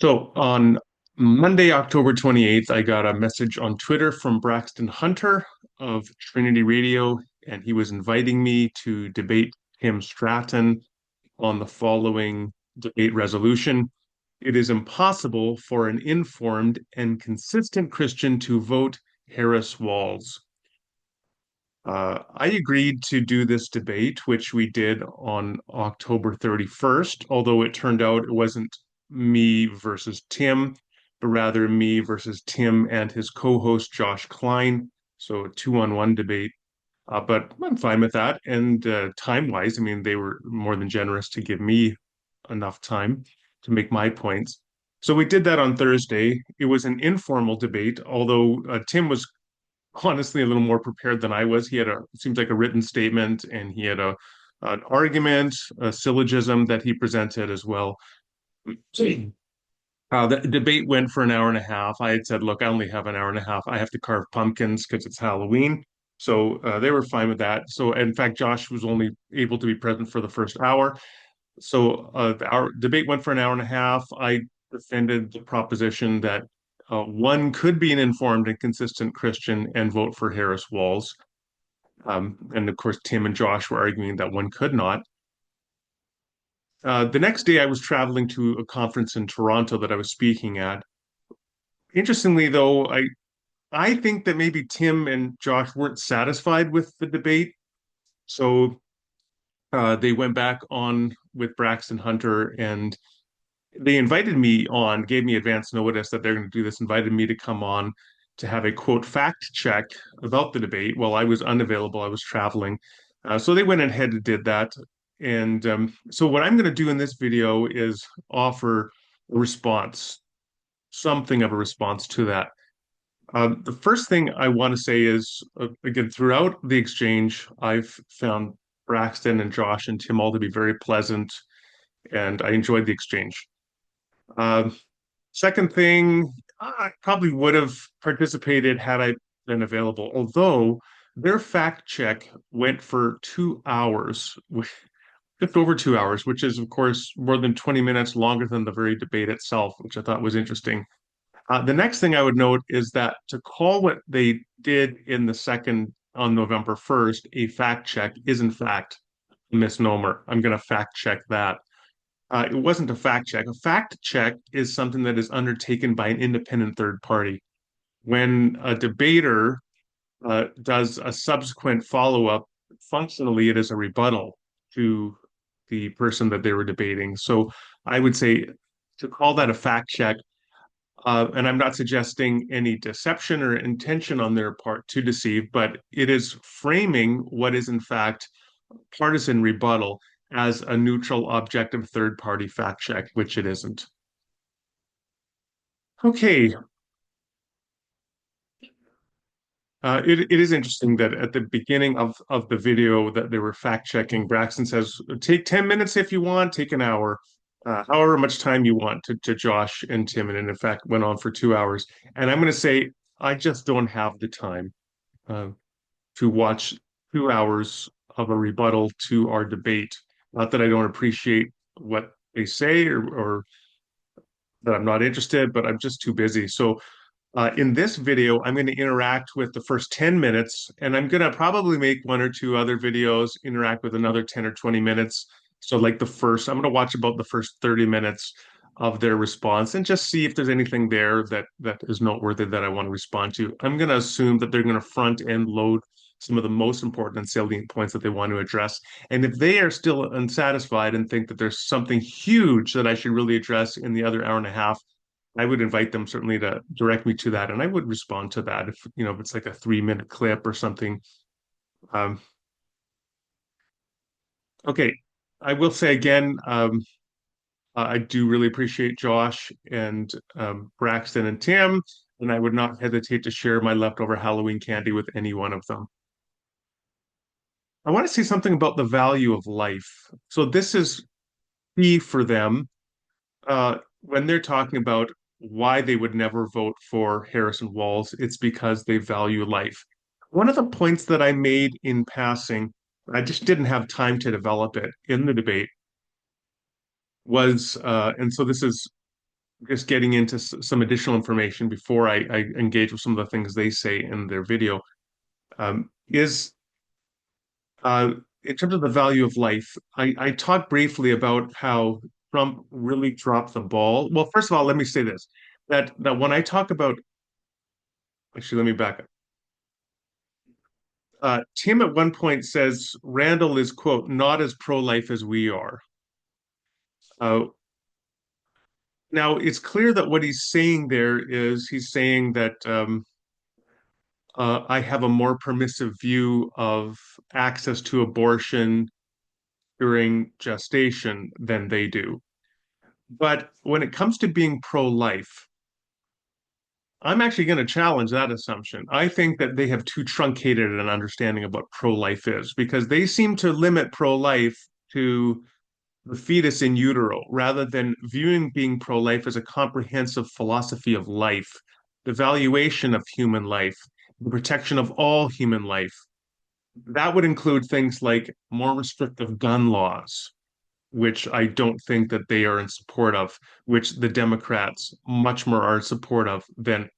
So on Monday, October 28th, I got a message on Twitter from Braxton Hunter of Trinity Radio, and he was inviting me to debate Tim Stratton on the following debate resolution. It is impossible for an informed and consistent Christian to vote Harris Walls. I agreed to do this debate, which we did on October 31st, although it turned out it wasn't me versus Tim, but rather me versus Tim and his co-host Josh Klein. So a two-on-one debate. But I'm fine with that. And time-wise, I mean, they were more than generous to give me enough time to make my points. So we did that on Thursday. It was an informal debate, although Tim was honestly a little more prepared than I was. He had it seems like a written statement, and he had an argument, a syllogism that he presented as well. The debate went for an hour and a half. I had said, look, I only have an hour and a half. I have to carve pumpkins because it's Halloween. So they were fine with that. So, in fact, Josh was only able to be present for the first hour. So our debate went for an hour and a half. I defended the proposition that one could be an informed and consistent Christian and vote for Harris Walls. And of course, Tim and Josh were arguing that one could not. The next day, I was traveling to a conference in Toronto that I was speaking at. Interestingly, though, I think that maybe Tim and Josh weren't satisfied with the debate, so they went back on with Braxton Hunter, and they invited me on, gave me advance notice that they're going to do this, invited me to come on to have a quote fact check about the debate. Well, I was unavailable, I was traveling. So they went ahead and did that. And so what I'm going to do in this video is offer a response, something of a response to that. The first thing I want to say is, again, throughout the exchange, I've found Braxton and Josh and Tim all to be very pleasant, and I enjoyed the exchange. Um, Second thing, I probably would have participated had I been available, although their fact check went for 2 hours, just over 2 hours, which is, of course, more than 20 minutes longer than the very debate itself, which I thought was interesting. The next thing I would note is that to call what they did in the second on November 1st a fact check is, in fact, a misnomer. I'm going to fact check that. It wasn't a fact check. A fact check is something that is undertaken by an independent third party. When a debater does a subsequent follow-up, functionally it is a rebuttal to the person that they were debating. So I would say to call that a fact check, and I'm not suggesting any deception or intention on their part to deceive, but it is framing what is in fact partisan rebuttal as a neutral, objective third party fact check, which it isn't. Okay. It is interesting that at the beginning of the video that they were fact checking, Braxton says, take 10 minutes if you want, take an hour, however much time you want to Josh and Tim. And in fact, went on for 2 hours. And I'm going to say, I just don't have the time uh, to watch 2 hours of a rebuttal to our debate. Not that I don't appreciate what they say or that I'm not interested, but I'm just too busy. So in this video, I'm going to interact with the first 10 minutes, and I'm going to probably make one or two other videos, interact with another 10 or 20 minutes. So like I'm going to watch about the first 30 minutes of their response and just see if there's anything there that is noteworthy that I want to respond to. I'm going to assume that they're going to front end load some of the most important and salient points that they want to address. And if they are still unsatisfied and think that there's something huge that I should really address in the other hour and a half, I would invite them certainly to direct me to that, and I would respond to that if it's like a 3 minute clip or something. Um, okay, I will say again, I do really appreciate Josh and Braxton and Tim, and I would not hesitate to share my leftover Halloween candy with any one of them. I want to say something about the value of life. So this is key for them when they're talking about why they would never vote for Harrison Walls. It's because they value life. One of the points that I made in passing, I just didn't have time to develop it in the debate, was, and so this is just getting into some additional information before I engage with some of the things they say in their video, is uh, in terms of the value of life. I talked briefly about how Trump really dropped the ball. Well, first of all, let me say this, that when I talk about, actually, let me back up. Tim at one point says Randall is, quote, not as pro-life as we are. Uh, Now, it's clear that what he's saying there is he's saying that I have a more permissive view of access to abortion during gestation than they do. But when it comes to being pro-life, I'm actually going to challenge that assumption. I think that they have too truncated an understanding of what pro-life is because they seem to limit pro-life to the fetus in utero rather than viewing being pro-life as a comprehensive philosophy of life, the valuation of human life, the protection of all human life. That would include things like more restrictive gun laws, which I don't think that they are in support of, which the Democrats much more are in support of than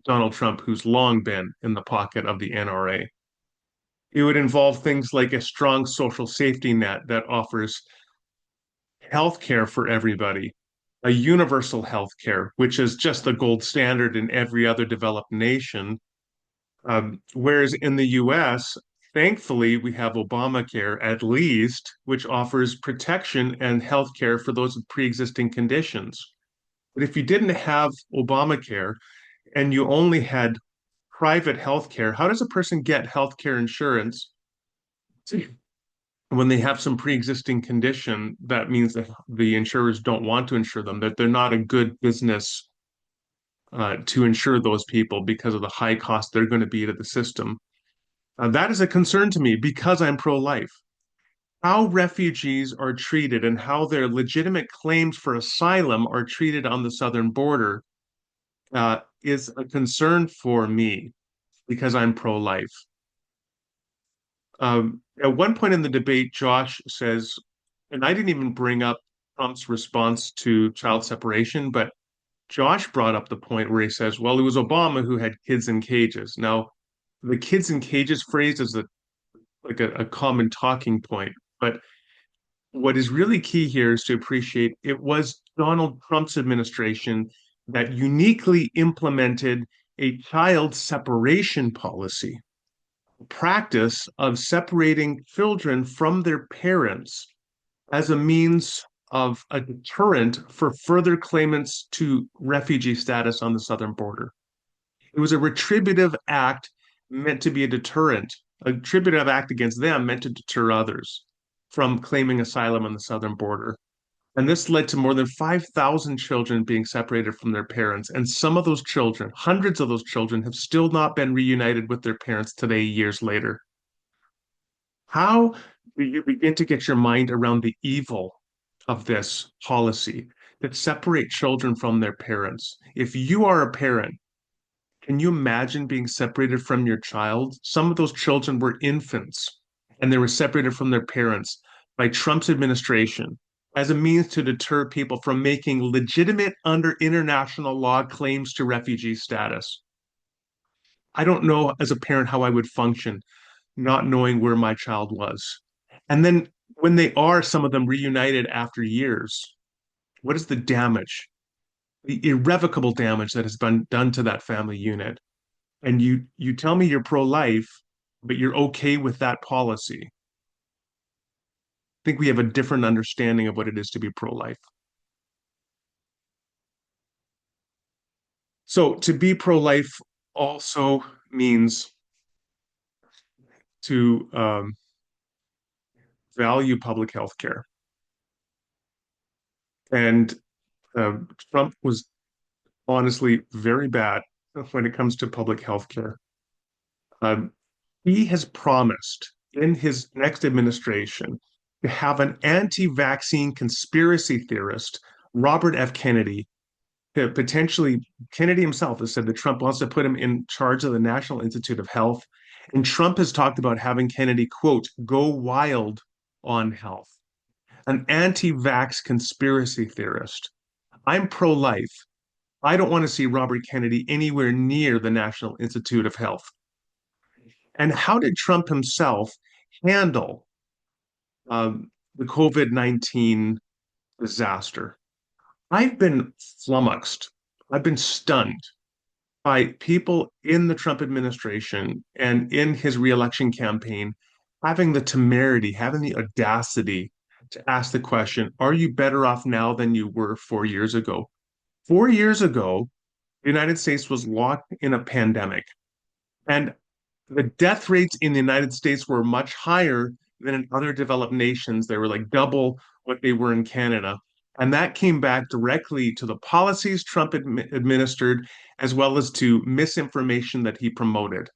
Donald Trump, who's long been in the pocket of the NRA. It would involve things like a strong social safety net that offers health care for everybody, a universal health care, which is just the gold standard in every other developed nation. Whereas in the US, thankfully, we have Obamacare at least, which offers protection and health care for those with pre-existing conditions. But if you didn't have Obamacare and you only had private health care, how does a person get health care insurance when they have some pre-existing condition? That means that the insurers don't want to insure them, that they're not a good business to insure those people because of the high cost they're going to be to the system. That is a concern to me because I'm pro-life. How refugees are treated and how their legitimate claims for asylum are treated on the southern border is a concern for me because I'm pro-life. At one point in the debate, Josh says, and I didn't even bring up Trump's response to child separation, but Josh brought up the point where he says, well, it was Obama who had kids in cages. Now, the kids in cages phrase is a common talking point, but what is really key here is to appreciate it was Donald Trump's administration that uniquely implemented a child separation policy, practice of separating children from their parents as a means of a deterrent for further claimants to refugee status on the southern border. It was a retributive act meant to be a deterrent, a retributive act against them meant to deter others from claiming asylum on the southern border. And this led to more than 5,000 children being separated from their parents. And some of those children, hundreds of those children, have still not been reunited with their parents today, years later. How do you begin to get your mind around the evil of this policy that separate children from their parents? If you are a parent, can you imagine being separated from your child? Some of those children were infants and they were separated from their parents by Trump's administration as a means to deter people from making legitimate under international law claims to refugee status. I don't know as a parent how I would function not knowing where my child was. And then when they are, some of them reunited after years, what is the damage, the irrevocable damage that has been done to that family unit? And you tell me you're pro-life, but you're okay with that policy. I think we have a different understanding of what it is to be pro-life. So to be pro-life also means to value public health care. And Trump was honestly very bad when it comes to public health care. Um, he has promised in his next administration to have an anti-vaccine conspiracy theorist, Robert F. Kennedy, to potentially, Kennedy himself has said that Trump wants to put him in charge of the National Institute of Health. And Trump has talked about having Kennedy, quote, go wild on health. An anti-vax conspiracy theorist. I'm pro-life, I don't want to see Robert Kennedy anywhere near the National Institute of Health. And how did Trump himself handle the COVID-19 disaster? I've been flummoxed. I've been stunned by people in the Trump administration and in his reelection campaign having the temerity, having the audacity to ask the question, are you better off now than you were 4 years ago? 4 years ago, the United States was locked in a pandemic, and the death rates in the United States were much higher than in other developed nations. They were like double what they were in Canada. And that came back directly to the policies Trump administered, as well as to misinformation that he promoted.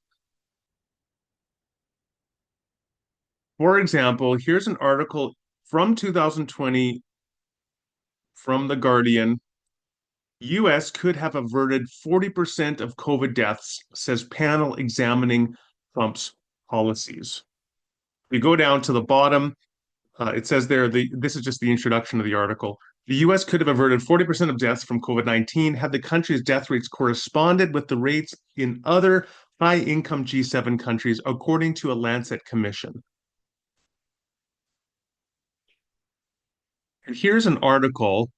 For example, here's an article from 2020 from The Guardian. US could have averted 40% of COVID deaths, says panel examining Trump's policies. We go down to the bottom. It says there, this is just the introduction of the article. The US could have averted 40% of deaths from COVID-19 had the country's death rates corresponded with the rates in other high income G7 countries, according to a Lancet commission. And here's an article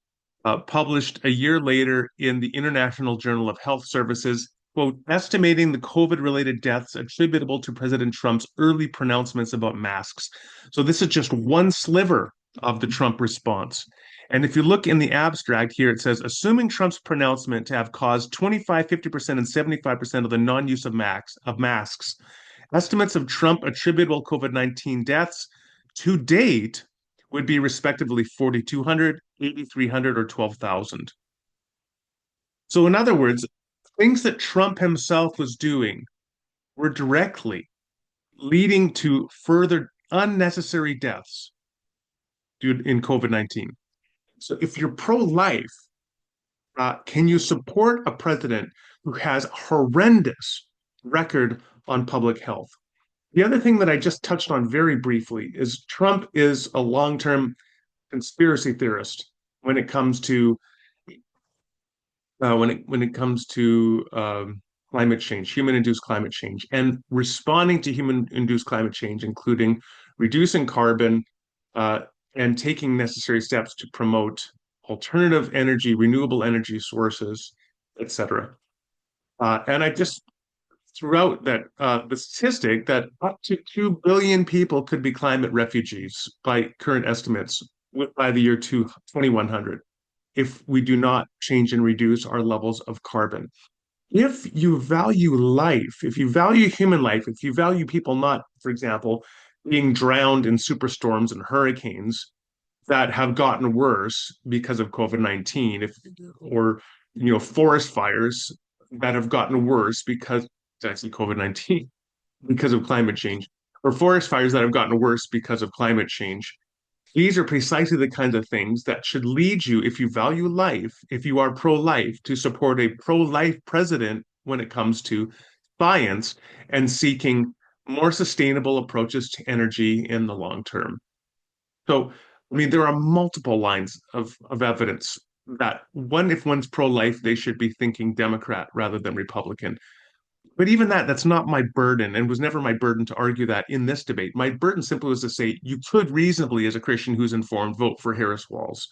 published a year later in the International Journal of Health Services, quote, estimating the COVID-related deaths attributable to President Trump's early pronouncements about masks. So this is just one sliver of the Trump response. And if you look in the abstract here, it says, assuming Trump's pronouncement to have caused 25, 50%, and 75% of the non-use of masks, estimates of Trump attributable COVID-19 deaths to date would be respectively 4,200, 8,300, or 12,000. So, in other words, things that Trump himself was doing were directly leading to further unnecessary deaths due in COVID-19. So, if you're pro-life, can you support a president who has horrendous record on public health? The other thing that I just touched on very briefly is Trump is a long-term conspiracy theorist when it comes to climate change, human-induced climate change, and responding to human-induced climate change, including reducing carbon uh, and taking necessary steps to promote alternative energy, renewable energy sources, etc. And I just threw out that the statistic that up to 2 billion people could be climate refugees by current estimates by the year 2100 if we do not change and reduce our levels of carbon. If you value life, if you value human life, if you value people not, for example, being drowned in superstorms and hurricanes that have gotten worse because of COVID-19, if or forest fires that have gotten worse because actually COVID-19 because of climate change, or forest fires that have gotten worse because of climate change. These are precisely the kinds of things that should lead you, if you value life, if you are pro-life, to support a pro-life president when it comes to science and seeking more sustainable approaches to energy in the long term. So, I mean, there are multiple lines of evidence that if one's pro-life, they should be thinking Democrat rather than Republican. But even that's not my burden and was never my burden to argue that in this debate. My burden simply was to say you could reasonably, as a Christian who's informed, vote for Harris Walls.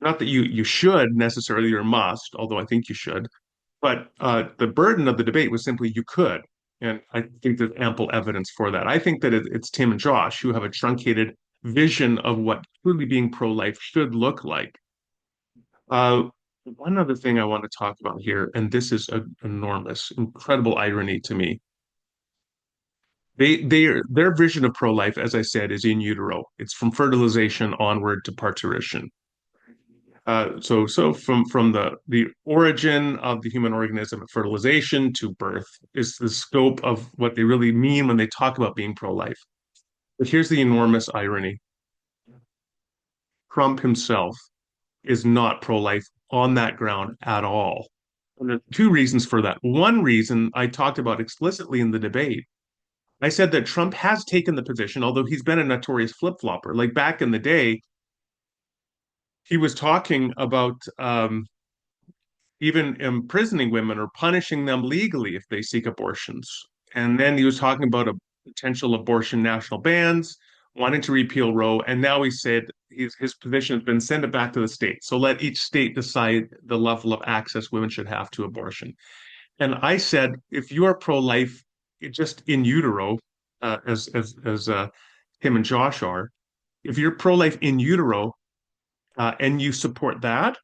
Not that you should necessarily or must, although I think you should. But the burden of the debate was simply you could. And I think there's ample evidence for that. I think that it's Tim and Josh who have a truncated vision of what truly being pro-life should look like. Uh, One other thing I want to talk about here, and this is an enormous, incredible irony to me. Their vision of pro-life, as I said, is in utero. It's from fertilization onward to parturition. So from the origin of the human organism at fertilization to birth is the scope of what they really mean when they talk about being pro-life. But here's the enormous irony. Trump himself is not pro-life on that ground at all. And there are two reasons for that. One reason I talked about explicitly in the debate, I said that Trump has taken the position, although he's been a notorious flip-flopper. Like back in the day, he was talking about even imprisoning women or punishing them legally if they seek abortions. And then he was talking about a potential abortion national bans, wanting to repeal Roe, and now he said his position has been send it back to the state. So let each state decide the level of access women should have to abortion. And I said, if you are pro-life, just in utero, as him and Josh are, if you're pro-life in utero and you support that,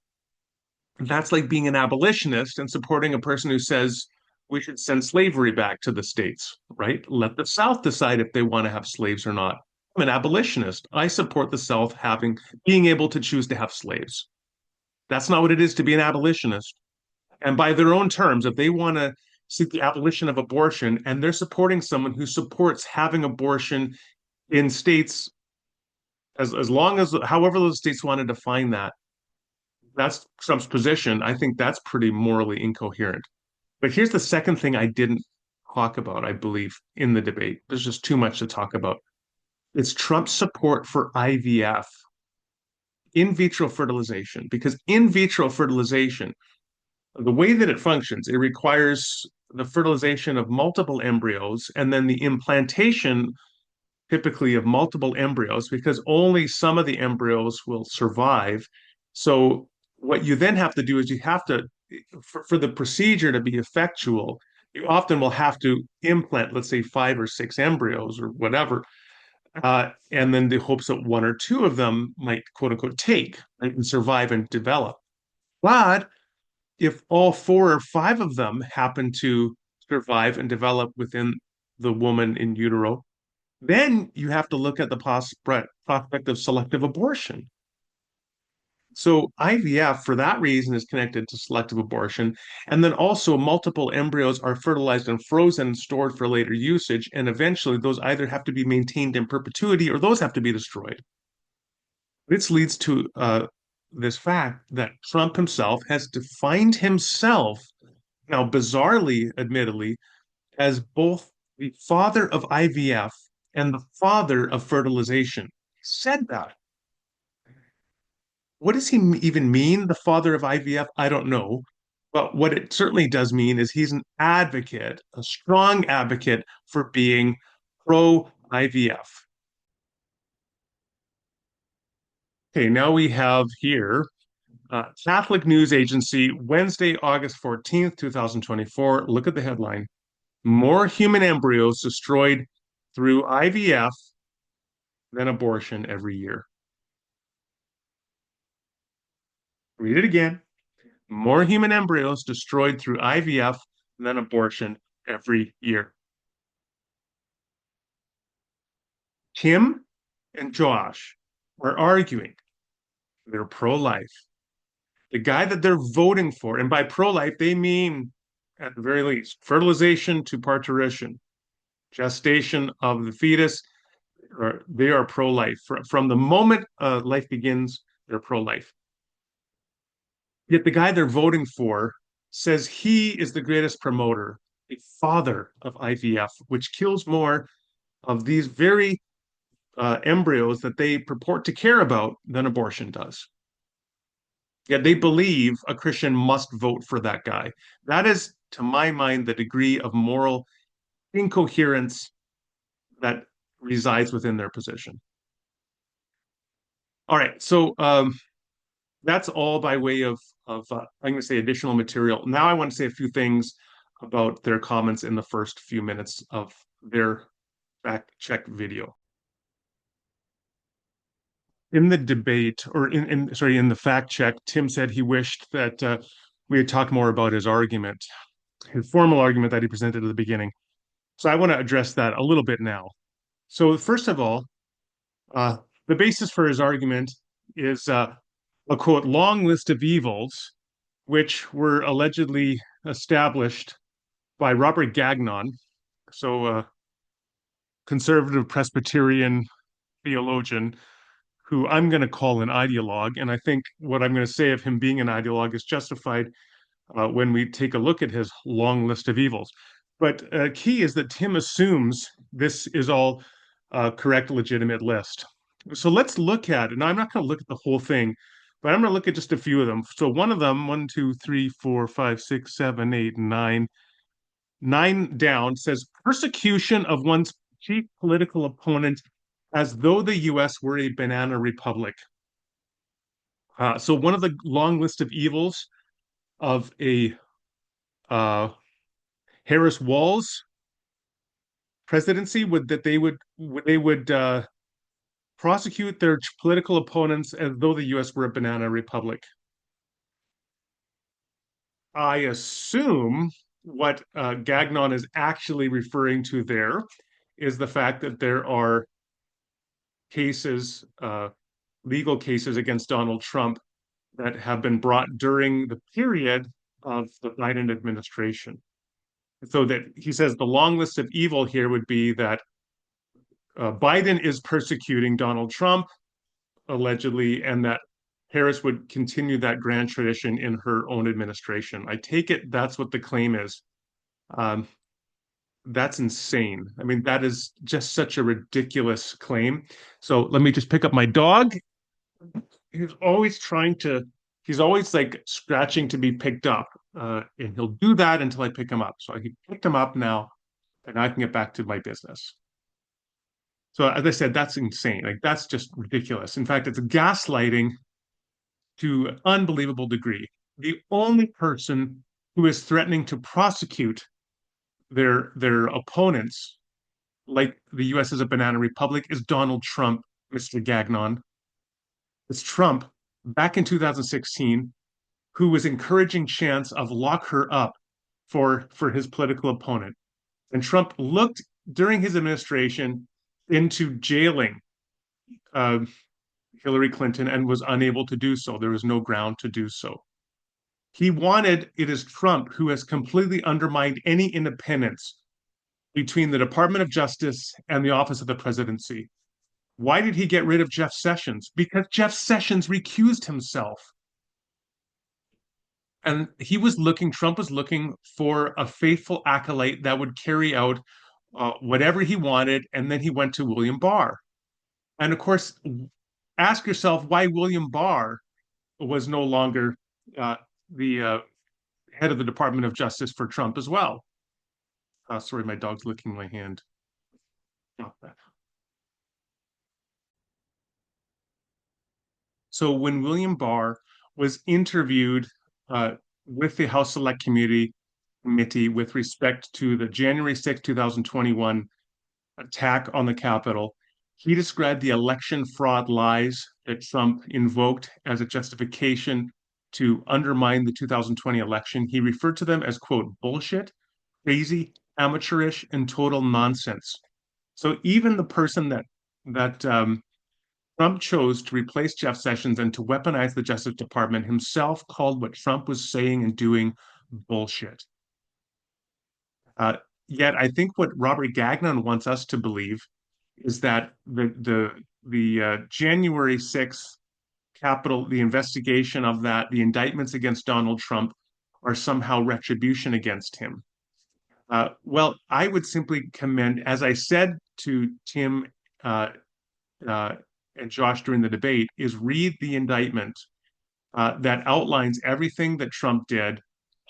that's like being an abolitionist and supporting a person who says we should send slavery back to the states, right? Let the South decide if they want to have slaves or not. I'm an abolitionist. I support the South having being able to choose to have slaves. That's not what it is to be an abolitionist. And by their own terms, if they want to seek the abolition of abortion and they're supporting someone who supports having abortion in states as long as however those states want to define that, that's Trump's position. I think that's pretty morally incoherent. But here's the second thing I didn't talk about, I believe, in the debate. There's just too much to talk about. It's Trump's support for IVF, in vitro fertilization, because in vitro fertilization, the way that it functions, it requires the fertilization of multiple embryos and then the implantation typically of multiple embryos because only some of the embryos will survive. So what you then have to do is you have to, for the procedure to be effectual, you often will have to implant, let's say, 5 or 6 embryos or whatever, and then the hopes that one or two of them might quote unquote take right, and survive and develop. But if all 4 or 5 of them happen to survive and develop within the woman in utero, then you have to look at the prospect of selective abortion. So IVF, for that reason, is connected to selective abortion. And then also multiple embryos are fertilized and frozen and stored for later usage. And eventually those either have to be maintained in perpetuity or those have to be destroyed. This leads to this fact that Trump himself has defined himself, now bizarrely, admittedly, as both the father of IVF and the father of fertilization. He said that. What does he even mean, the father of IVF? I don't know. But what it certainly does mean is he's an advocate, a strong advocate for being pro IVF. Okay, now we have here Catholic News Agency, Wednesday, August 14th, 2024. Look at the headline. More human embryos destroyed through IVF than abortion every year. Read it again. More human embryos destroyed through IVF than abortion every year. Tim and Josh are arguing they're pro-life. The guy that they're voting for, and by pro-life, they mean, at the very least, fertilization to parturition, gestation of the fetus, or they are pro-life. From the moment life begins, they're pro-life. Yet the guy they're voting for says he is the greatest promoter, a father of IVF, which kills more of these very embryos that they purport to care about than abortion does. Yet they believe a Christian must vote for that guy. That is, to my mind, the degree of moral incoherence that resides within their position. All right, so that's all by way of I'm going to say additional material. Now I want to say a few things about their comments in the first few minutes of their fact check video. In the debate, or in the fact check, Tim said he wished that we had talked more about his argument, his formal argument that he presented at the beginning. So I want to address that a little bit now. So first of all, uh, the basis for his argument is a quote, long list of evils, which were allegedly established by Robert Gagnon, so a conservative Presbyterian theologian who I'm going to call an ideologue. And I think what I'm going to say of him being an ideologue is justified when we take a look at his long list of evils. But key is that Tim assumes this is all a correct, legitimate list. So let's look at it. Now, I'm not going to look at the whole thing, But I'm going to look at just a few of them. So one of them, one, two, three, four, five, six, seven, eight, nine down says persecution of one's chief political opponent as though the US were a banana republic. So one of the long list of evils of a uh, Harris Walls presidency would that they would prosecute their political opponents as though the US were a banana republic. I assume what Gagnon is actually referring to there is the fact that there are cases, legal cases against Donald Trump that have been brought during the period of the Biden administration. So that he says the long list of evil here would be that Biden is persecuting Donald Trump, allegedly, and that Harris would continue that grand tradition in her own administration. I take it that's what the claim is. Um, that's insane. I mean, that is just such a ridiculous claim. So let me just pick up my dog. He's always trying to, he's always like scratching to be picked up. And he'll do that until I pick him up. So I picked him up now, and I can get back to my business. So as I said, that's insane. Like that's just ridiculous. In fact, it's gaslighting to an unbelievable degree. The only person who is threatening to prosecute their opponents, like the US is a banana republic, is Donald Trump, Mr. Gagnon. It's Trump back in 2016 who was encouraging chants of lock her up for his political opponent. And Trump looked during his administration into jailing uh, Hillary Clinton and was unable to do so. There was no ground to do so. He wanted, it is Trump who has completely undermined any independence between the Department of Justice and the Office of the Presidency. Why did he get rid of Jeff Sessions? Because Jeff Sessions recused himself. And Trump was looking for a faithful acolyte that would carry out whatever he wanted. And then he went to William Barr. And of course, ask yourself why William Barr was no longer the head of the Department of Justice for Trump as well. Sorry, my dog's licking my hand. So when William Barr was interviewed uh, with the House Select Committee with respect to the January 6, 2021 attack on the Capitol, he described the election fraud lies that Trump invoked as a justification to undermine the 2020 election. He referred to them as, quote, bullshit, crazy, amateurish, and total nonsense. So even the person that Trump chose to replace Jeff Sessions and to weaponize the Justice Department himself called what Trump was saying and doing bullshit. Uh, Yet, I think what Robert Gagnon wants us to believe is that the January 6th Capitol, the investigation of that, the indictments against Donald Trump are somehow retribution against him. Well, I would simply commend, as I said to Tim uh, uh, and Josh during the debate, is read the indictment that outlines everything that Trump did,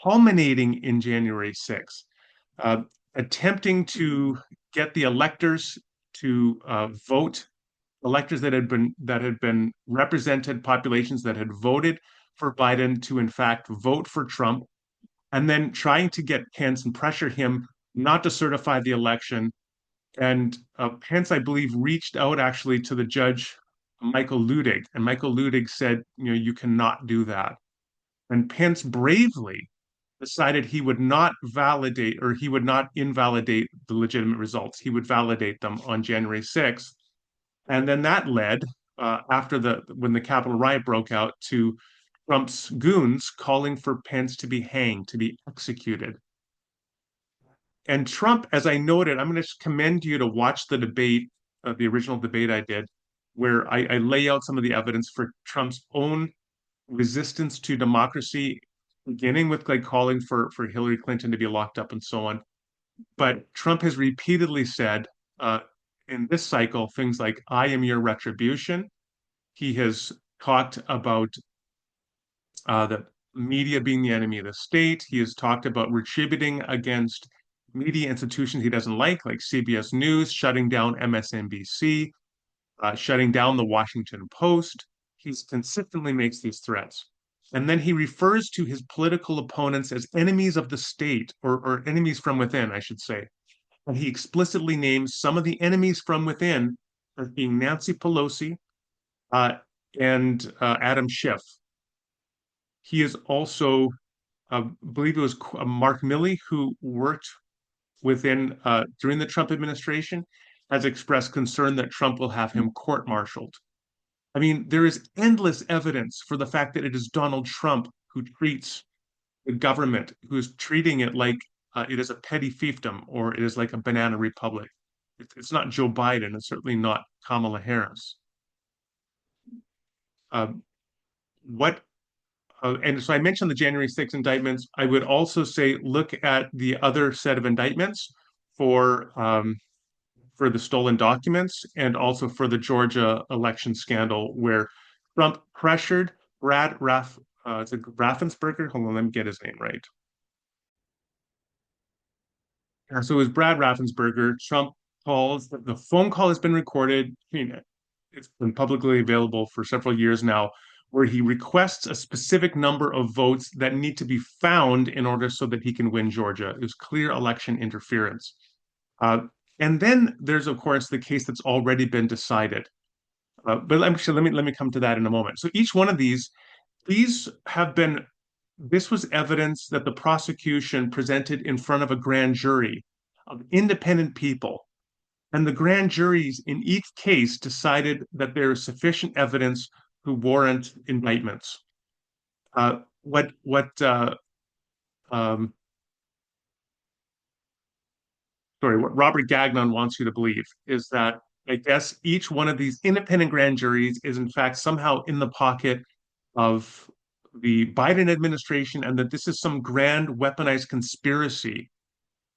culminating in January 6th, uh, attempting to get the electors to vote, electors that had been represented, populations that had voted for Biden to in fact vote for Trump, and then trying to get Pence and pressure him not to certify the election. And Pence, I believe, reached out actually to the judge, Michael Ludig, and Michael Ludig said, you cannot do that. And Pence bravely decided he would not validate or he would not invalidate the legitimate results. He would validate them on January 6th. And then that led, when the Capitol riot broke out, to Trump's goons calling for Pence to be hanged, to be executed. And Trump, as I noted, I'm going to commend you to watch the debate, the original debate I did, where I lay out some of the evidence for Trump's own resistance to democracy, beginning with like calling for Hillary Clinton to be locked up and so on. But Trump has repeatedly said in this cycle things like "I am your retribution." He has talked about the media being the enemy of the state. He has talked about retributing against media institutions he doesn't like CBS News, shutting down MSNBC, shutting down the Washington Post. He consistently makes these threats. And then he refers to his political opponents as enemies of the state, or enemies from within, I should say. And he explicitly names some of the enemies from within as being Nancy Pelosi uh, and Adam Schiff. He is also, I believe it was Mark Milley, who worked within during the Trump administration, has expressed concern that Trump will have him court-martialed. I mean, there is endless evidence for the fact that it is Donald Trump who treats the government, who is treating it like it is a petty fiefdom or it is like a banana republic. It's not Joe Biden. It's certainly not Kamala Harris. Uh, what and so I mentioned the January 6 indictments. I would also say look at the other set of indictments for the stolen documents and also for the Georgia election scandal, where Trump pressured is it Raffensperger? Hold on, let me get his name right. So it was Brad Raffensperger. Trump calls, the phone call has been recorded. I mean, it's been publicly available for several years now, where he requests a specific number of votes that need to be found in order so that he can win Georgia. It was clear election interference. Uh, and then there's, of course, the case that's already been decided. But actually, let me come to that in a moment. So each one of these have been this was evidence that the prosecution presented in front of a grand jury of independent people. And the grand juries in each case decided that there is sufficient evidence to warrant indictments. What um, sorry, what Robert Gagnon wants you to believe is that I guess each one of these independent grand juries is in fact somehow in the pocket of the Biden administration, and that this is some grand weaponized conspiracy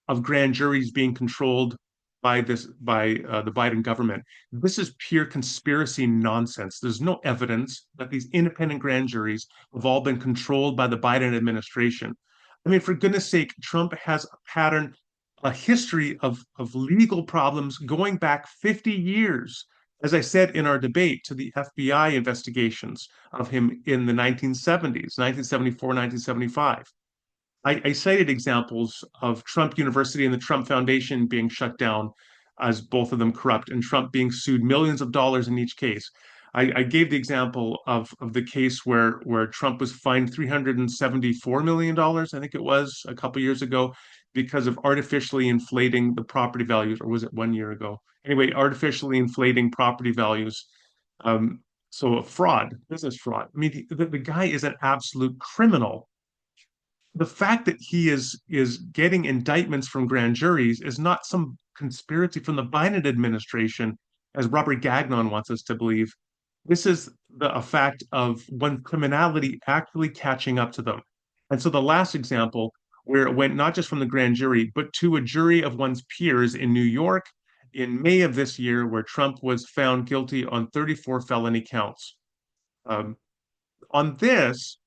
of grand juries being controlled by the Biden government. This is pure conspiracy nonsense. There's no evidence that these independent grand juries have all been controlled by the Biden administration. I mean, for goodness sake, Trump has a history of legal problems going back 50 years. As I said in our debate, to the FBI investigations of him in the 1970s, 1974, 1975. I cited examples of Trump University and the Trump Foundation being shut down as both of them corrupt, and Trump being sued millions of dollars in each case. I gave the example of the case where Trump was fined $374 million, I think it was a couple years ago, because of artificially inflating the property values, or was it 1 year ago? Anyway, artificially inflating property values. Um, so a fraud, business fraud. I mean, the guy is an absolute criminal. The fact that he is getting indictments from grand juries is not some conspiracy from the Biden administration, as Robert Gagnon wants us to believe. This is a fact of when criminality actually catching up to them. And so the last example, where it went not just from the grand jury, but to a jury of one's peers in New York in May of this year, where Trump was found guilty on 34 felony counts. Um, on this,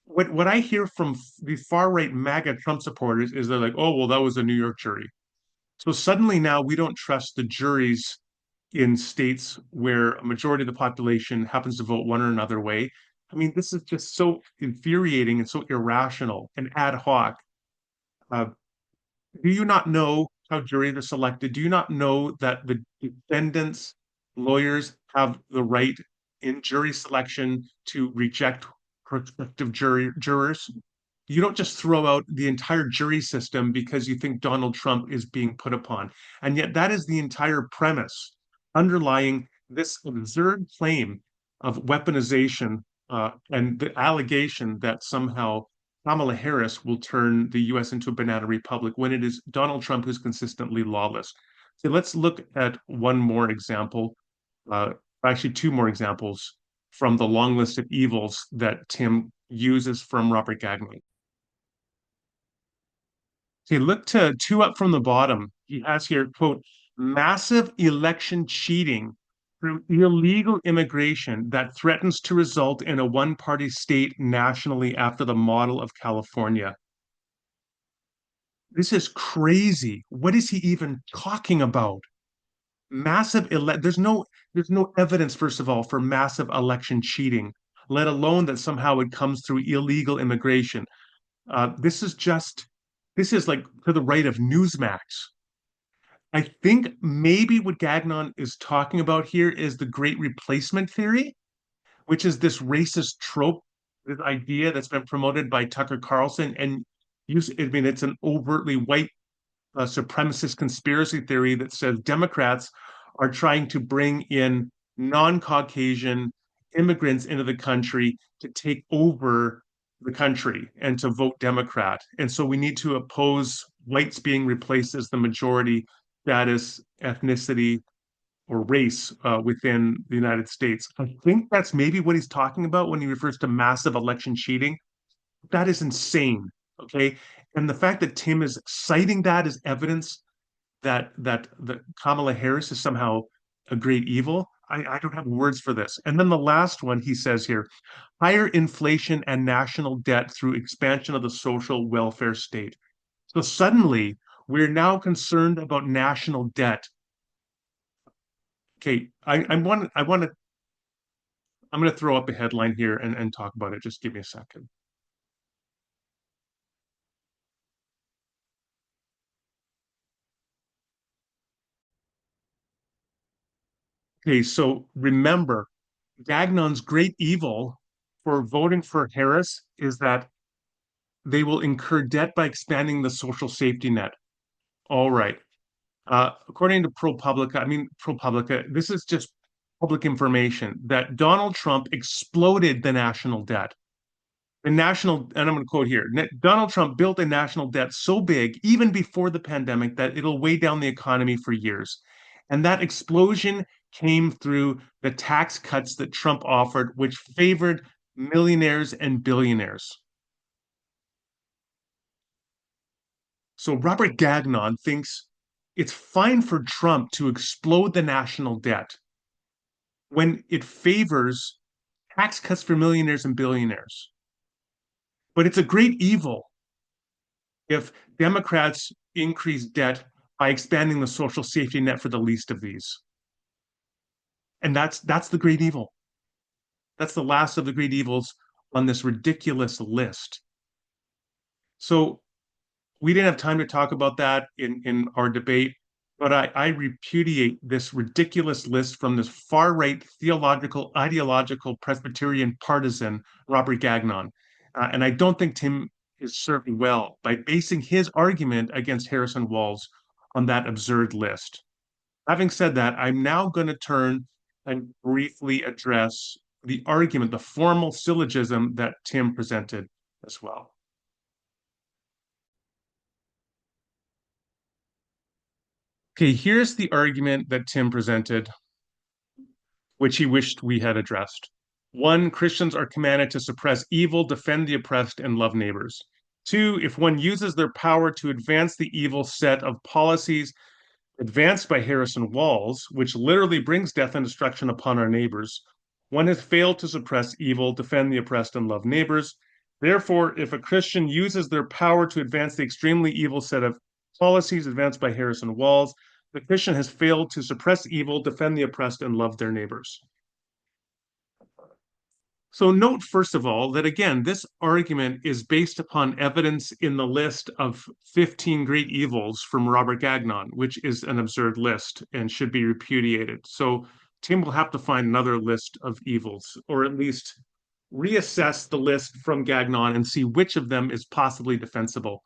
what I hear from the far right MAGA Trump supporters is they're like, oh, well, that was a New York jury. So suddenly now we don't trust the juries in states where a majority of the population happens to vote one or another way. I mean, this is just so infuriating and so irrational and ad hoc. Uh, do you not know how juries are selected? Do you not know that the defendants' lawyers have the right in jury selection to reject prospective jurors? You don't just throw out the entire jury system because you think Donald Trump is being put upon. And yet, that is the entire premise underlying this absurd claim of weaponization and the allegation that somehow Kamala Harris will turn the US into a banana republic when it is Donald Trump who's consistently lawless. So let's look at one more example, actually, two more examples from the long list of evils that Tim uses from Robert Gagnon. Okay, look to two up from the bottom. He has here, quote, massive election cheating through illegal immigration that threatens to result in a one-party state nationally after the model of California. This is crazy. What is he even talking about? There's no evidence, first of all, for massive election cheating, let alone that somehow it comes through illegal immigration. This is like to the right of Newsmax. I think maybe what Gagnon is talking about here is the great replacement theory, which is this racist trope, this idea that's been promoted by Tucker Carlson. And I mean, it's an overtly white supremacist conspiracy theory that says Democrats are trying to bring in non-Caucasian immigrants into the country to take over the country and to vote Democrat. And so we need to oppose whites being replaced as the majority status, ethnicity, or race within the United States. I think that's maybe what he's talking about when he refers to massive election cheating. That is insane. Okay. And the fact that Tim is citing that as evidence that Kamala Harris is somehow a great evil, I don't have words for this. And then the last one he says here, higher inflation and national debt through expansion of the social welfare state. So suddenly we're now concerned about national debt. Okay, I'm going to throw up a headline here and talk about it. Just give me a second. Okay, so remember, Gagnon's great evil for voting for Harris is that they will incur debt by expanding the social safety net. All right. According to ProPublica, this is just public information that Donald Trump exploded the national debt. And I'm going to quote here, Donald Trump built a national debt so big, even before the pandemic, that it'll weigh down the economy for years. And that explosion came through the tax cuts that Trump offered, which favored millionaires and billionaires. So Robert Gagnon thinks it's fine for Trump to explode the national debt when it favors tax cuts for millionaires and billionaires. But it's a great evil if Democrats increase debt by expanding the social safety net for the least of these. And that's the great evil. That's the last of the great evils on this ridiculous list. So we didn't have time to talk about that in our debate, but I repudiate this ridiculous list from this far right theological, ideological, Presbyterian partisan, Robert Gagnon. And I don't think Tim is serving well by basing his argument against Harrison Walls on that absurd list. Having said that, I'm now going to turn and briefly address the argument, the formal syllogism that Tim presented as well. Okay, here's the argument that Tim presented, which he wished we had addressed. One, Christians are commanded to suppress evil, defend the oppressed, and love neighbors. Two, if one uses their power to advance the evil set of policies advanced by Harrison Walls, which literally brings death and destruction upon our neighbors, one has failed to suppress evil, defend the oppressed, and love neighbors. Therefore, if a Christian uses their power to advance the extremely evil set of policies advanced by Harrison Walls, the Christian has failed to suppress evil, defend the oppressed, and love their neighbors. So note, first of all, that again, this argument is based upon evidence in the list of 15 great evils from Robert Gagnon, which is an absurd list and should be repudiated. So Tim will have to find another list of evils, or at least reassess the list from Gagnon and see which of them is possibly defensible.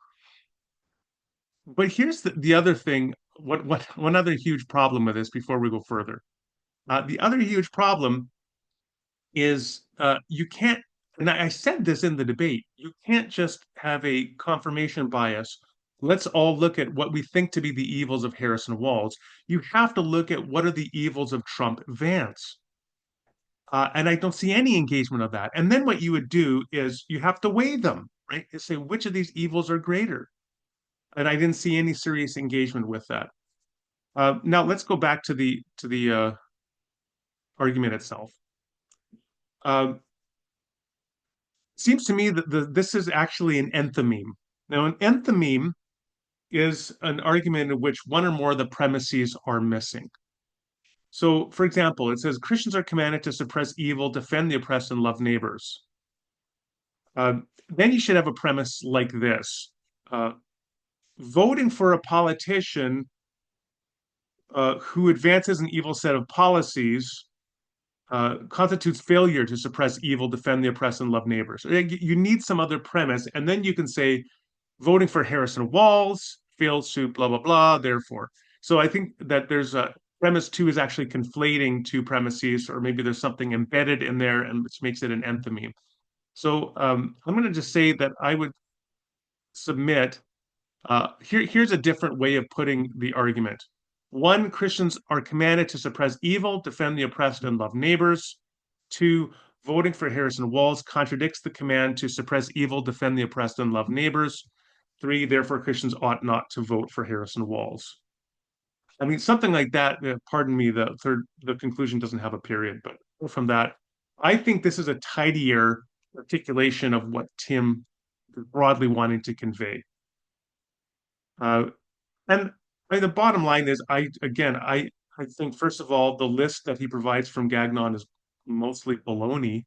But here's the other thing, one other huge problem with this before we go further. The other huge problem is you can't, and I said this in the debate, you can't just have a confirmation bias. Let's all look at what we think to be the evils of Harrison Walls. You have to look at what are the evils of Trump Vance. And I don't see any engagement of that. And then what you would do is you have to weigh them, right? And say which of these evils are greater. And I didn't see any serious engagement with that. Now let's go back to the argument itself. Seems to me that this is actually an enthymeme. Now, an enthymeme is an argument in which one or more of the premises are missing. So, for example, it says Christians are commanded to suppress evil, defend the oppressed, and love neighbors. Then you should have a premise like this. Voting for a politician who advances an evil set of policies constitutes failure to suppress evil, defend the oppressed, and love neighbors. You need some other premise, and then you can say voting for Harrison Walls fails to blah, blah, blah, therefore. So I think that there's a premise two is actually conflating two premises, or maybe there's something embedded in there and which makes it an enthymeme. So I'm going to just say that I would submit here's a different way of putting the argument. One, Christians are commanded to suppress evil, defend the oppressed, and love neighbors. Two, voting for Harrison Walls contradicts the command to suppress evil, defend the oppressed, and love neighbors. Three, therefore, Christians ought not to vote for Harrison Walls. I mean, something like that. Pardon me, the conclusion doesn't have a period, but from that, I think this is a tidier articulation of what Tim is broadly wanting to convey. And I mean, the bottom line is, I think first of all, the list that he provides from Gagnon is mostly baloney.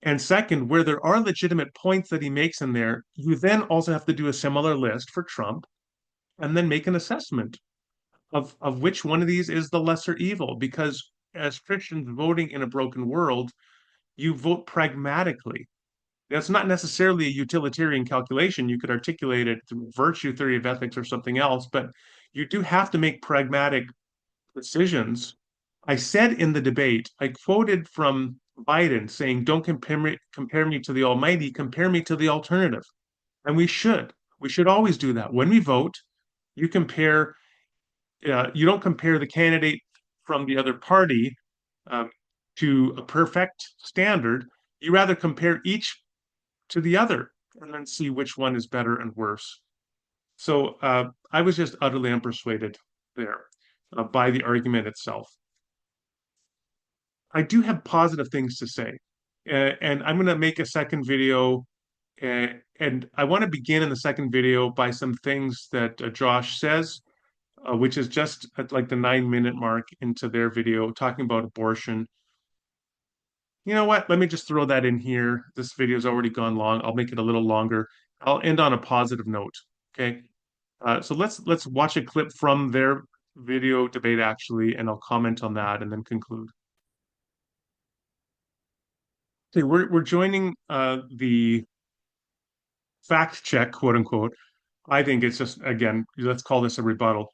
And second, where there are legitimate points that he makes in there, you then also have to do a similar list for Trump, and then make an assessment of which one of these is the lesser evil. Because as Christians voting in a broken world, you vote pragmatically. That's not necessarily a utilitarian calculation. You could articulate it through virtue theory of ethics or something else, but you do have to make pragmatic decisions. I said in the debate, I quoted from Biden saying, don't compare me to the Almighty, compare me to the alternative. And we should. We should always do that. When we vote, you compare, you don't compare the candidate from the other party to a perfect standard. You rather compare each to the other and then see which one is better and worse. So I was just utterly unpersuaded there by the argument itself. I do have positive things to say, and I'm going to make a second video, and I want to begin in the second video by some things that Josh says, which is just at like the 9-minute mark into their video talking about abortion. You know what? Let me just throw that in here. This video's already gone long. I'll make it a little longer. I'll end on a positive note. Okay. So let's watch a clip from their video debate actually, and I'll comment on that and then conclude. Okay, we're joining the fact check, quote unquote. I think it's just, again, let's call this a rebuttal.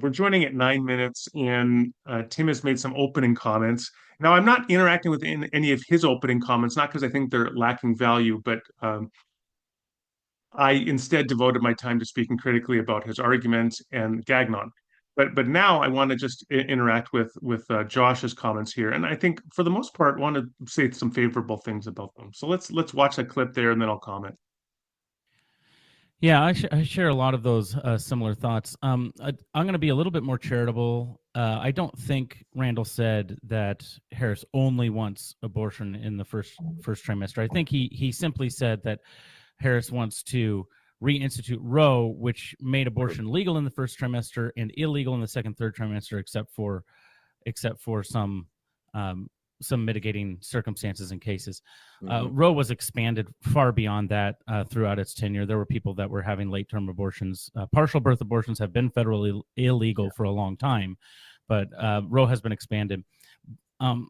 We're joining at 9 minutes, and Tim has made some opening comments. Now, I'm not interacting with any of his opening comments, not because I think they're lacking value, but I instead devoted my time to speaking critically about his argument and Gagnon. But now I want to just interact with Josh's comments here, and I think for the most part, want to say some favorable things about them. So let's watch a clip there, and then I'll comment. Yeah, I share a lot of those similar thoughts. I'm going to be a little bit more charitable. I don't think Randall said that Harris only wants abortion in the first trimester. I think he simply said that Harris wants to reinstitute Roe, which made abortion legal in the first trimester and illegal in the second, third trimester, except for some mitigating circumstances and cases. Roe was expanded far beyond that throughout its tenure. There were people that were having late-term abortions. Partial birth abortions have been federally illegal for a long time, but Roe has been expanded.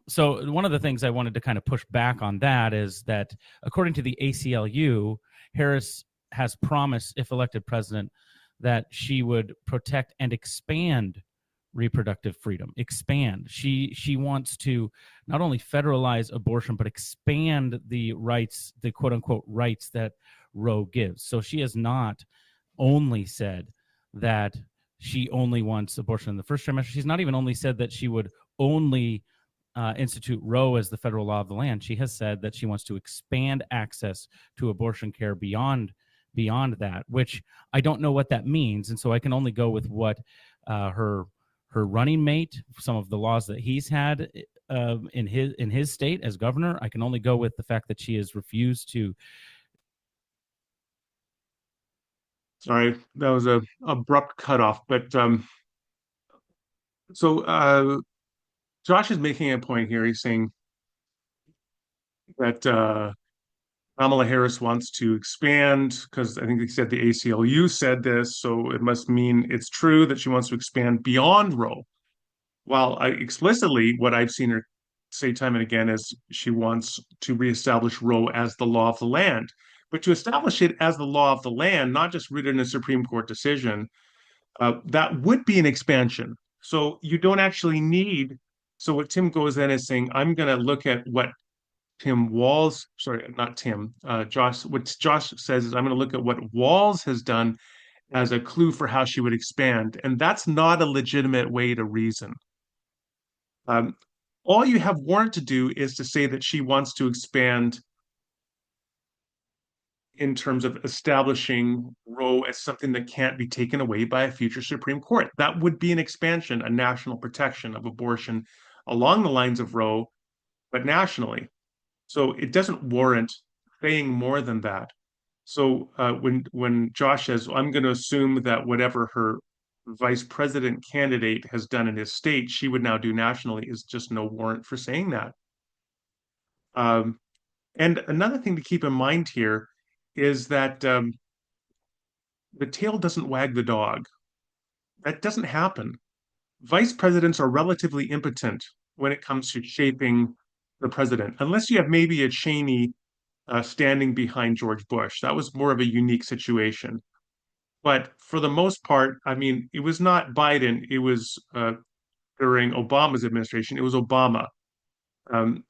So one of the things I wanted to kind of push back on that is that according to the ACLU, Harris has promised, if elected president, that she would protect and expand reproductive freedom. She wants to not only federalize abortion, but expand the rights, the quote unquote rights that Roe gives. So she has not only said that she only wants abortion in the first trimester. She's not even only said that she would only institute Roe as the federal law of the land. She has said that she wants to expand access to abortion care beyond that, which I don't know what that means. And so I can only go with what her running mate, some of the laws that he's had in his state as governor. I can only go with the fact that she has refused to. Sorry, that was a abrupt cutoff. But so Josh is making a point here. He's saying that Kamala Harris wants to expand because I think he said the ACLU said this, so it must mean it's true that she wants to expand beyond Roe. While I explicitly, what I've seen her say time and again is she wants to reestablish Roe as the law of the land. But to establish it as the law of the land, not just rooted in a Supreme Court decision, that would be an expansion. So you don't actually need. So what Tim goes in is saying, I'm going to look at what Tim Walz, sorry, not Tim, Josh, what Josh says is I'm going to look at what Walz has done as a clue for how she would expand. And that's not a legitimate way to reason. Um, all you have warrant to do is to say that she wants to expand in terms of establishing Roe as something that can't be taken away by a future Supreme Court. That would be an expansion, a national protection of abortion along the lines of Roe, but nationally. So it doesn't warrant saying more than that. So when Josh says, I'm going to assume that whatever her vice president candidate has done in his state, she would now do nationally, is just no warrant for saying that. Um, and another thing to keep in mind here is that the tail doesn't wag the dog. That doesn't happen. Vice presidents are relatively impotent when it comes to shaping the president, unless you have maybe a Cheney standing behind George Bush. That was more of a unique situation. But for the most part, I mean, it was not Biden. It was during Obama's administration. It was Obama. It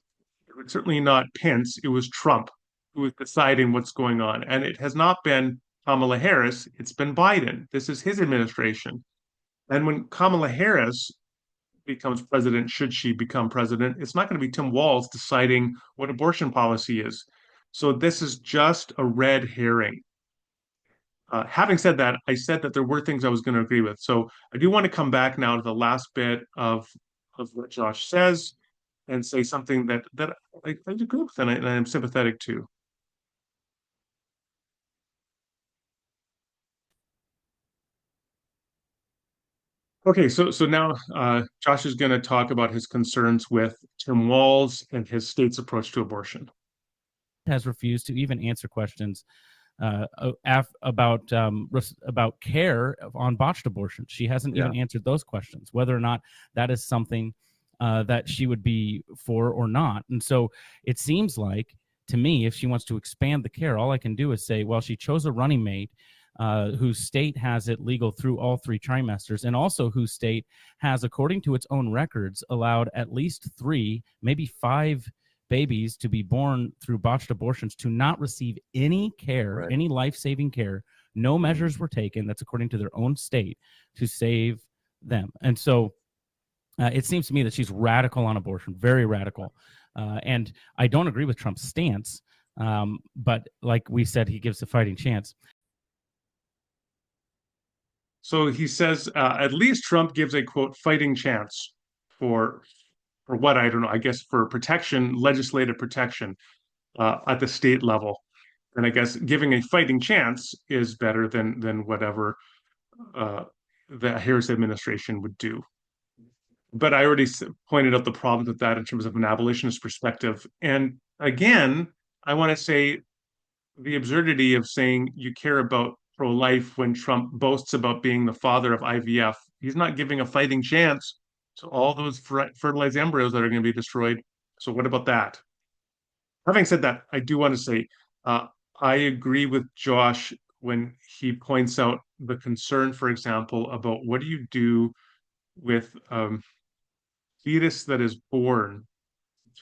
was certainly not Pence. It was Trump who was deciding what's going on. And it has not been Kamala Harris. It's been Biden. This is his administration. And when Kamala Harris becomes president, should she become president, it's not going to be Tim Walz deciding what abortion policy is. So this is just a red herring. Having said that, I said that there were things I was going to agree with. So I do want to come back now to the last bit of what Josh says and say something that I agree with and I'm sympathetic to. Okay, so now Josh is going to talk about his concerns with Tim Walz and his state's approach to abortion. Has refused to even answer questions about care on botched abortion. She hasn't even answered those questions, whether or not that is something that she would be for or not. And so it seems like, to me, if she wants to expand the care, all I can do is say, well, she chose a running mate whose state has it legal through all 3 trimesters, and also whose state has, according to its own records, allowed at least 3, maybe 5 babies to be born through botched abortions to not receive any care, right, any life-saving care. No measures were taken, that's according to their own state, to save them. And so it seems to me that she's radical on abortion, very radical. And I don't agree with Trump's stance, but like we said, he gives a fighting chance. So he says, at least Trump gives a quote fighting chance for what, I don't know, I guess for protection, legislative protection at the state level. And I guess giving a fighting chance is better than whatever the Harris administration would do. But I already pointed out the problem with that in terms of an abolitionist perspective. And again, I want to say the absurdity of saying you care about pro-life when Trump boasts about being the father of IVF. He's not giving a fighting chance to all those fertilized embryos that are going to be destroyed. So what about that? Having said that, I do want to say I agree with Josh when he points out the concern, for example, about what do you do with fetus that is born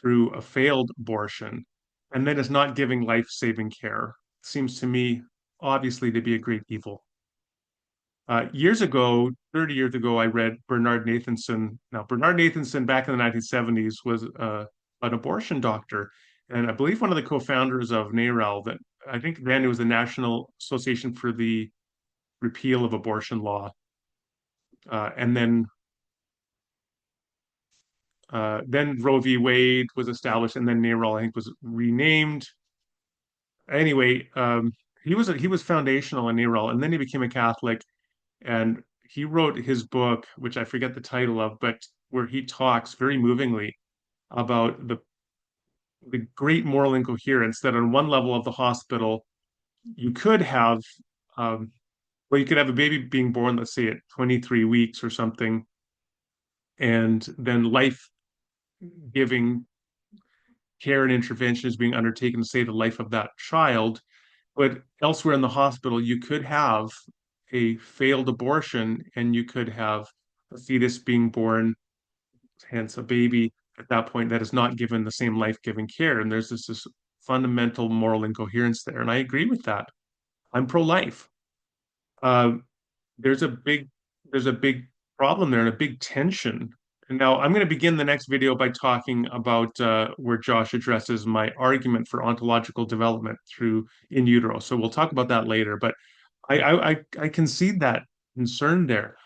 through a failed abortion and then is not giving life-saving care. Seems to me obviously to be a great evil. Years ago, 30 years ago, I read Bernard Nathanson. Now, Bernard Nathanson back in the 1970s was an abortion doctor, and I believe one of the co-founders of NARAL, that I think then it was the National Association for the Repeal of Abortion Law. And then Then Roe v. Wade was established, and then NARAL, I think, was renamed. Anyway, he was foundational in NARAL, and then he became a Catholic, and he wrote his book, which I forget the title of, but where he talks very movingly about the great moral incoherence that on one level of the hospital you could have um, well, you could have a baby being born, let's say at 23 weeks or something, and then life-giving care and intervention is being undertaken to save the life of that child. But elsewhere in the hospital, you could have a failed abortion and you could have a fetus being born, hence a baby at that point that is not given the same life-giving care. And there's this fundamental moral incoherence there. And I agree with that. I'm pro-life. Uh, there's a big there's a big problem there and a big tension. And now I'm going to begin the next video by talking about where Josh addresses my argument for ontological development through in utero. So we'll talk about that later. But I concede that concern there.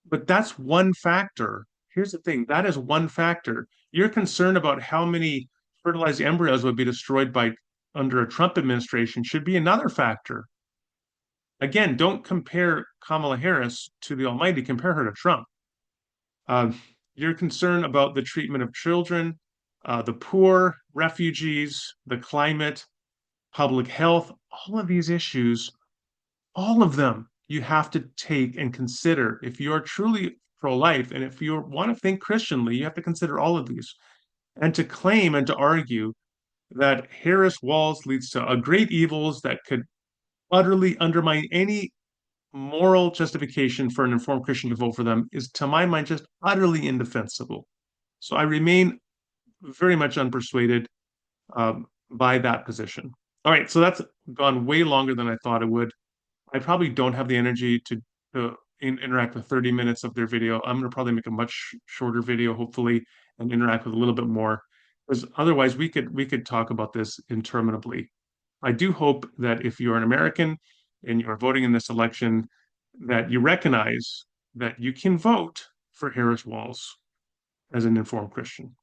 But that's one factor. Here's the thing, that is one factor. You're concerned about how many fertilized embryos would be destroyed by under a Trump administration should be another factor. Again, don't compare Kamala Harris to the Almighty, compare her to Trump. Uh, you're concerned about the treatment of children, the poor, refugees, the climate, public health, all of these issues, all of them you have to take and consider. If you are truly pro-life and if you want to think Christianly, you have to consider all of these. And to claim and to argue that Harris-Walz leads to a great evils that could utterly undermine any moral justification for an informed Christian to vote for them is, to my mind, just utterly indefensible. So I remain very much unpersuaded by that position. All right, so that's gone way longer than I thought it would. I probably don't have the energy to interact with 30 minutes of their video. I'm going to probably make a much shorter video, hopefully, and interact with a little bit more, because otherwise we could talk about this interminably. I do hope that if you're an American and you are voting in this election, that you recognize that you can vote for Harris-Walz as an informed Christian.